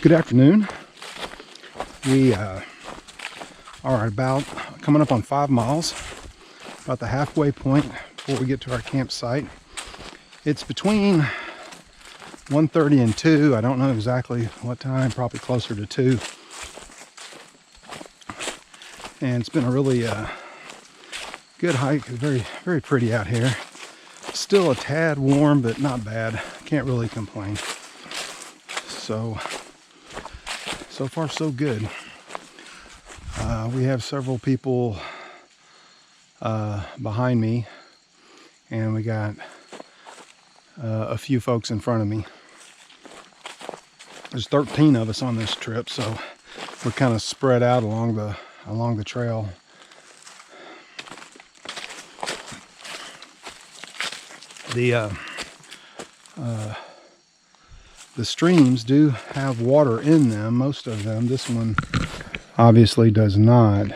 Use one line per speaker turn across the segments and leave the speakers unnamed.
Good afternoon. We are about coming up on 5 miles, about the halfway point before we get to our campsite. It's between 1:30 and 2. I don't know exactly what time, probably closer to 2. And it's been a really good hike. Very, very pretty out here. Still a tad warm, but not bad. Can't really complain. So far so good. We have several people behind me, and we got a few folks in front of me. There's 13 of us on this trip, so we're kind of spread out along the trail. The streams do have water in them, most of them. This one obviously does not,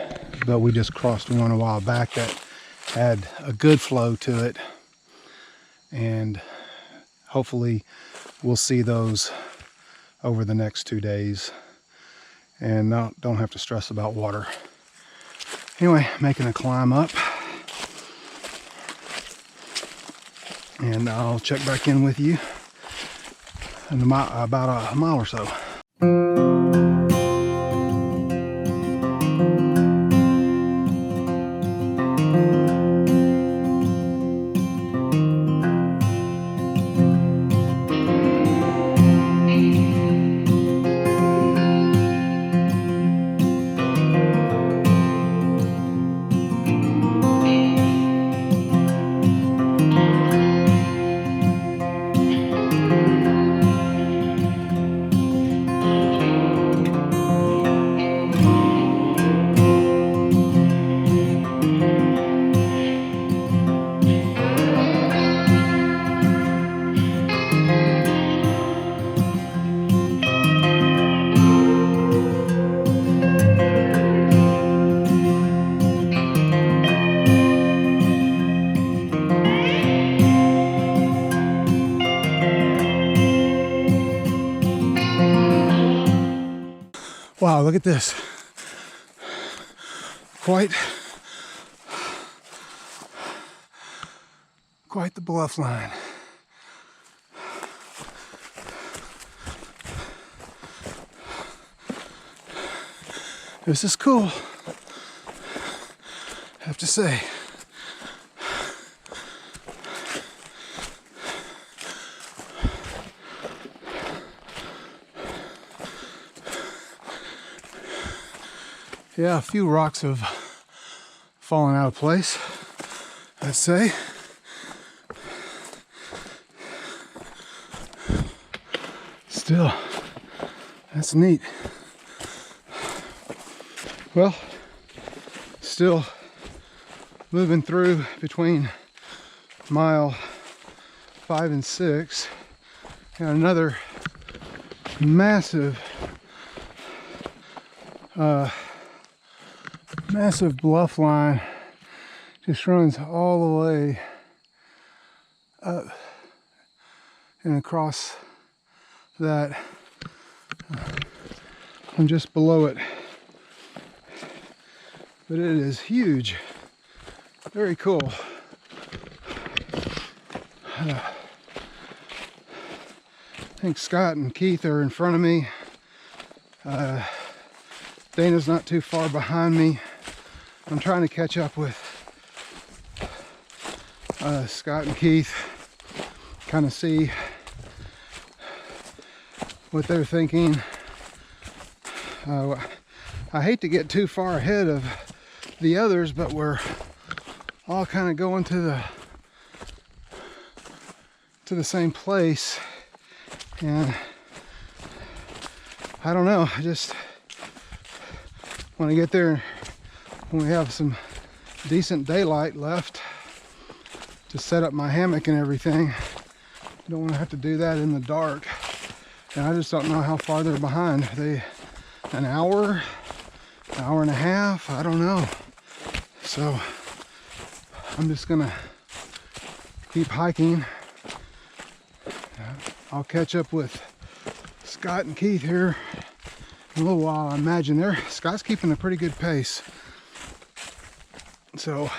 but we just crossed one a while back that had a good flow to it, and hopefully we'll see those over the next 2 days and don't have to stress about water. Anyway, making a climb up, and I'll check back in with you in about a mile or so. Wow, look at this. Quite the bluff line. This is cool, I have to say. Yeah, a few rocks have fallen out of place, I'd say. Still, that's neat. Well, still moving through between mile 5 and 6. Got another massive bluff line, just runs all the way up and across that. I'm just below it, but it is huge. Very cool. I think Scott and Keith are in front of me. Dana's not too far behind me. I'm trying to catch up with Scott and Keith, kind of see what they're thinking. I hate to get too far ahead of the others, but we're all kind of going to the same place, and I don't know, I just want to get there when we have some decent daylight left to set up my hammock and everything. I don't want to have to do that in the dark, and I just don't know how far they're behind. They an hour and a half, I don't know. So I'm just gonna keep hiking. I'll catch up with Scott and Keith here in a little while. I imagine Scott's keeping a pretty good pace. So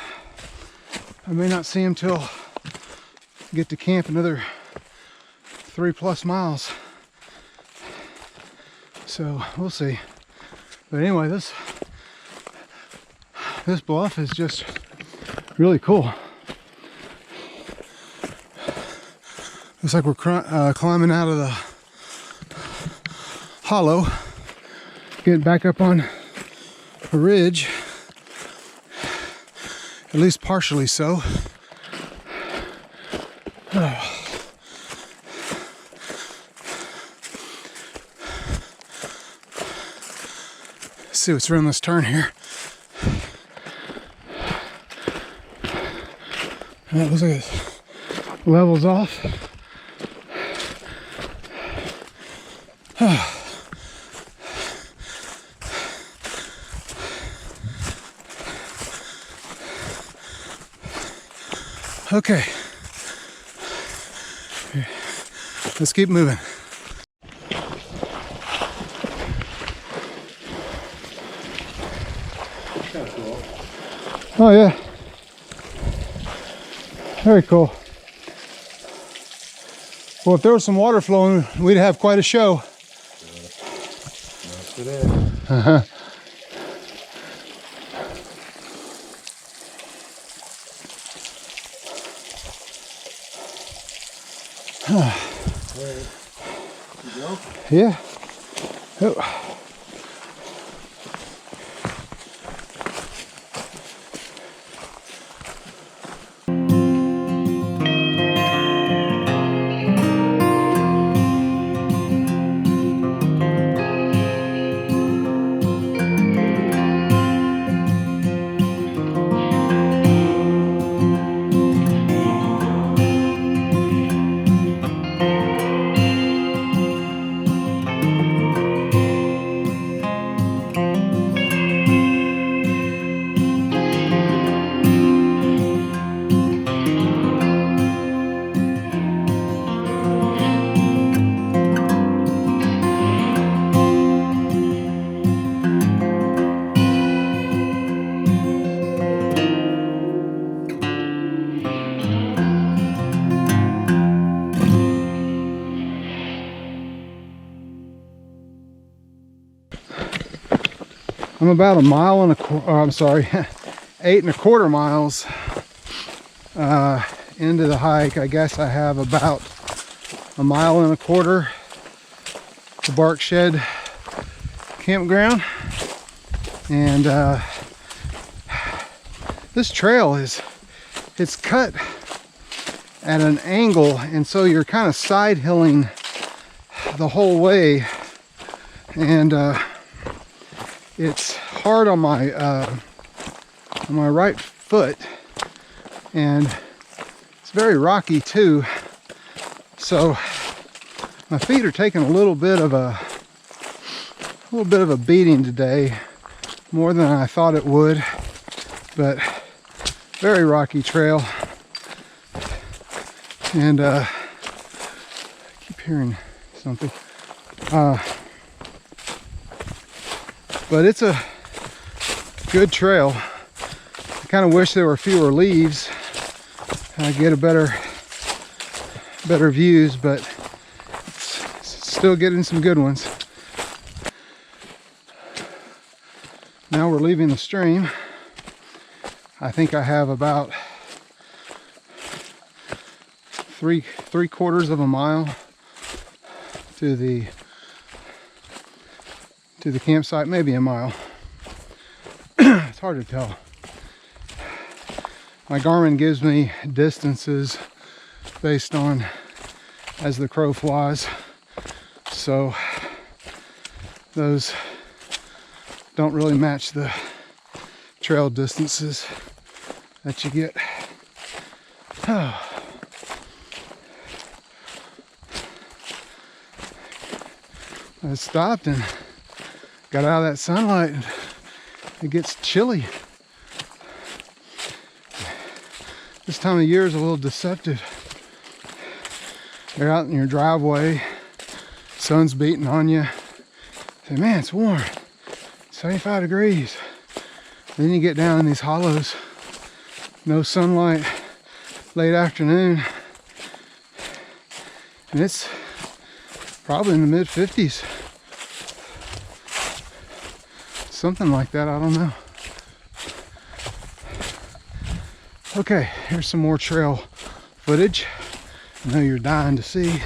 I may not see him till get to camp another 3+ miles. So we'll see. But anyway, this bluff is just really cool. Looks like we're climbing out of the hollow, getting back up on a ridge, at least partially so. Let's see what's around this turn here. That looks like it levels off. Okay, let's keep moving. Oh yeah, very cool. Well, if there was some water flowing, we'd have quite a show. Yes, it is. Yeah. Oh. I'm about a mile and a quarter, I'm sorry, 8¼ miles into the hike. I guess I have about 1.25 miles to Barkshed campground. And this trail it's cut at an angle, and so you're kind of side hilling the whole way. And it's hard on my right foot, and it's very rocky too. So my feet are taking a little bit of a beating today, more than I thought it would. But very rocky trail, and I keep hearing something. But it's a good trail. I kind of wish there were fewer leaves. I get a better views, but it's still getting some good ones. Now we're leaving the stream. I think I have about three-quarters of a mile to the campsite, maybe a mile. It's hard to tell. My Garmin gives me distances based on as the crow flies, so those don't really match the trail distances that you get. I stopped and got out of that sunlight, and it gets chilly. This time of year is a little deceptive. You're out in your driveway, Sun's beating on you. Say, man, it's warm. 75 degrees. Then you get down in these hollows. No sunlight, late afternoon. And it's probably in the mid 50s. Something like that, I don't know. Okay, here's some more trail footage. I know you're dying to see.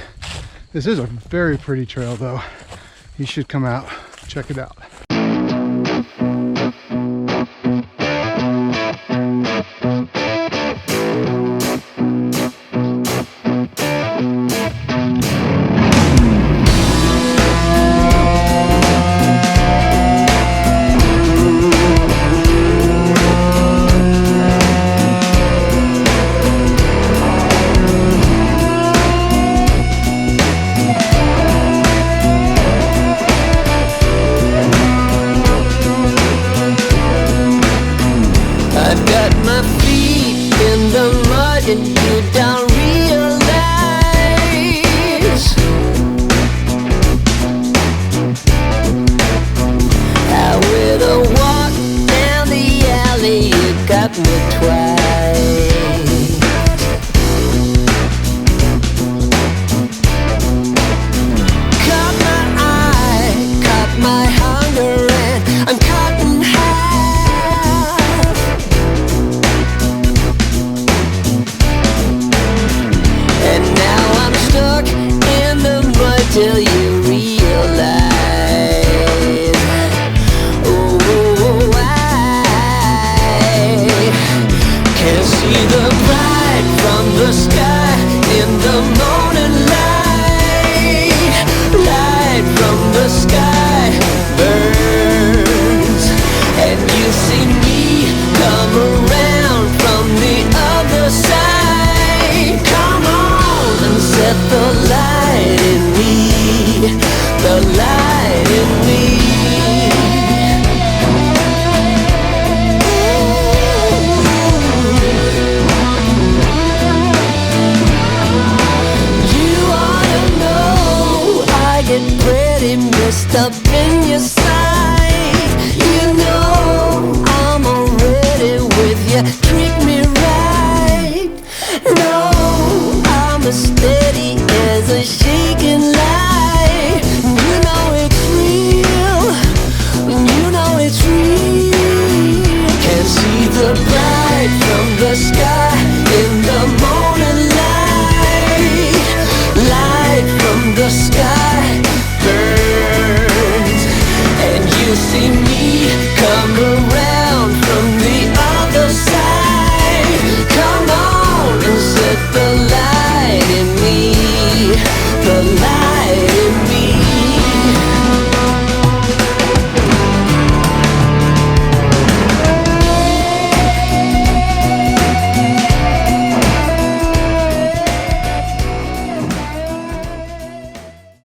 This is a very pretty trail though. You should come out, check it out.
And you don't realize how with a walk down the alley you got me twice. Caught my eye, caught my hunger, and I'm caught in half. Till you realize, oh, I can see the bright from the sky in the morning light. Light from the sky burns, and you see me come around from the other side. Come on and set the light in me. The light in me. You ought to know I get pretty messed up in your sight. You know I'm already with you. Treat me right. No, I'm a steady